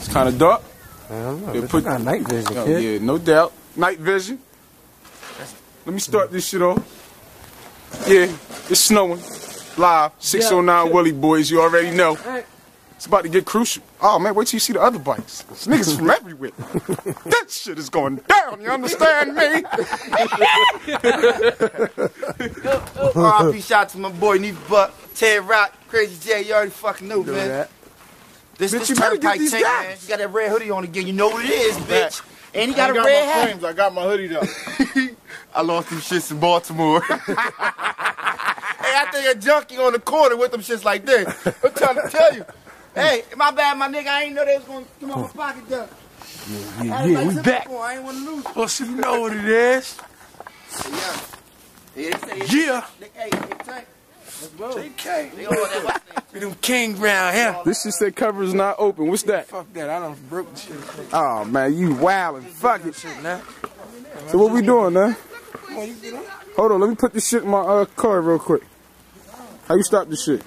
It's kind of dark. I don't know. It's not night vision, kid. Yeah, no doubt. Night vision. Let me start this shit off. Yeah, it's snowing. Live, 609 Willie boys, you already know. It's about to get crucial. Oh man, wait till you see the other bikes. This niggas from everywhere. That shit is going down, you understand me? R.I.P. shout out to my boy Neef Buck, Ted Rock, Crazy J, you already fucking know, man. That. This you better get turnpike these tank, guys. man. You got that red hoodie on again, you know what it is, bitch. And he got a I red my hat. frames. I got my hoodie though. I lost them shits in Baltimore. Hey, I think a junkie on the corner with them shits like this. I'm trying to tell you. Hey, my bad, my nigga. I ain't know they was gonna come out my pocket though. Yeah, we back. I ain't wanna lose. Well, you know what it is. Yeah. Hey, Tank. Let's go. JK. They all that We them king round here. This shit say cover is not open. What's that? Fuck that. I done broke the shit. Oh man, you wildin'. Fuck it. Shit, now. So what we doing, man? Come on, you get on. Hold on, let me put this shit in my car real quick. How you stop this shit?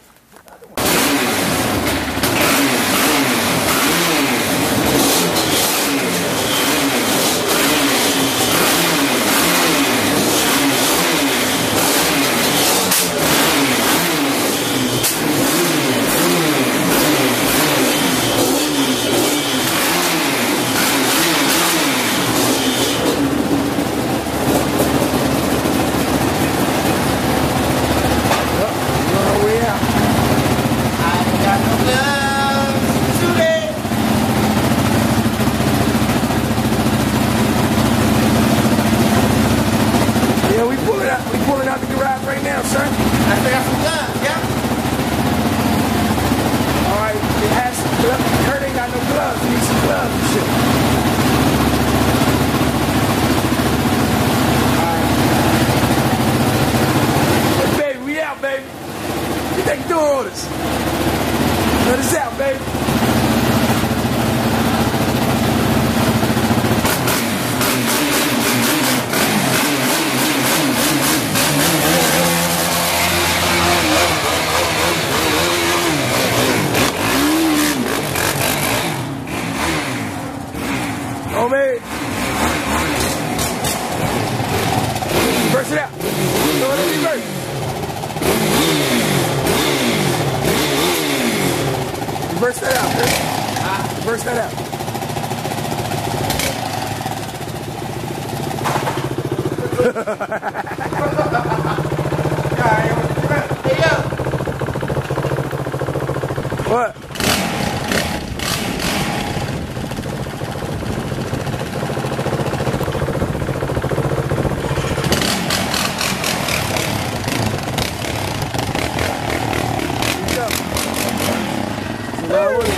Let us out, baby. Oh, man. Reverse it out. Go ahead and reverse. Reverse that out, man. Reverse that out. Hey, yo. What?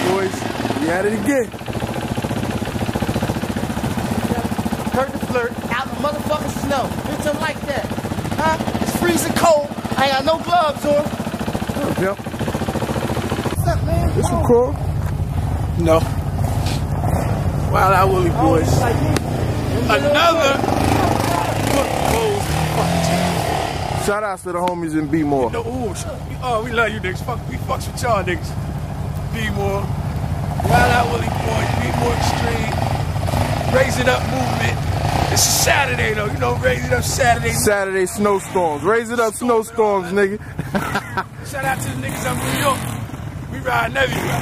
Boys, we at it again. Hurt the flirt out in the motherfucking snow. Bitch, I'm like that. Huh? It's freezing cold. I ain't got no gloves on. Oh, Bill. What's up, man? This one cool? No. Wildout Willie boys. Another football. Shout outs to the homies in B-More. No, oh, we love you niggas. We fucks with y'all niggas. B-More. Wildout Willie boys. B-More Extreme. Raise It Up movement. It's a Saturday though. You know, Raise It Up Saturday. Saturday snowstorms. Raise it up snowstorms, nigga. Shout out to the niggas up in New York. We riding everywhere.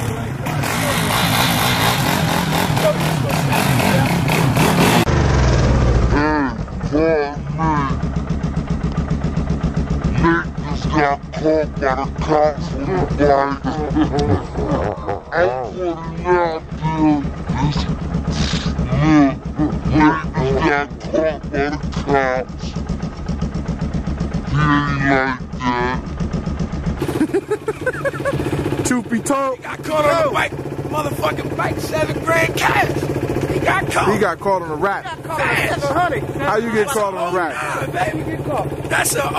Niggas got caught by the cops with the bikes. I'm putting out there this niggas got caught by the cops. He ain't like that. Truth be told, He got caught on the bike, motherfucking bike, $7,000 cash. He got caught. he got caught on a rack. Fast. How you get caught on a rack? Nah, baby, get caught. That's an old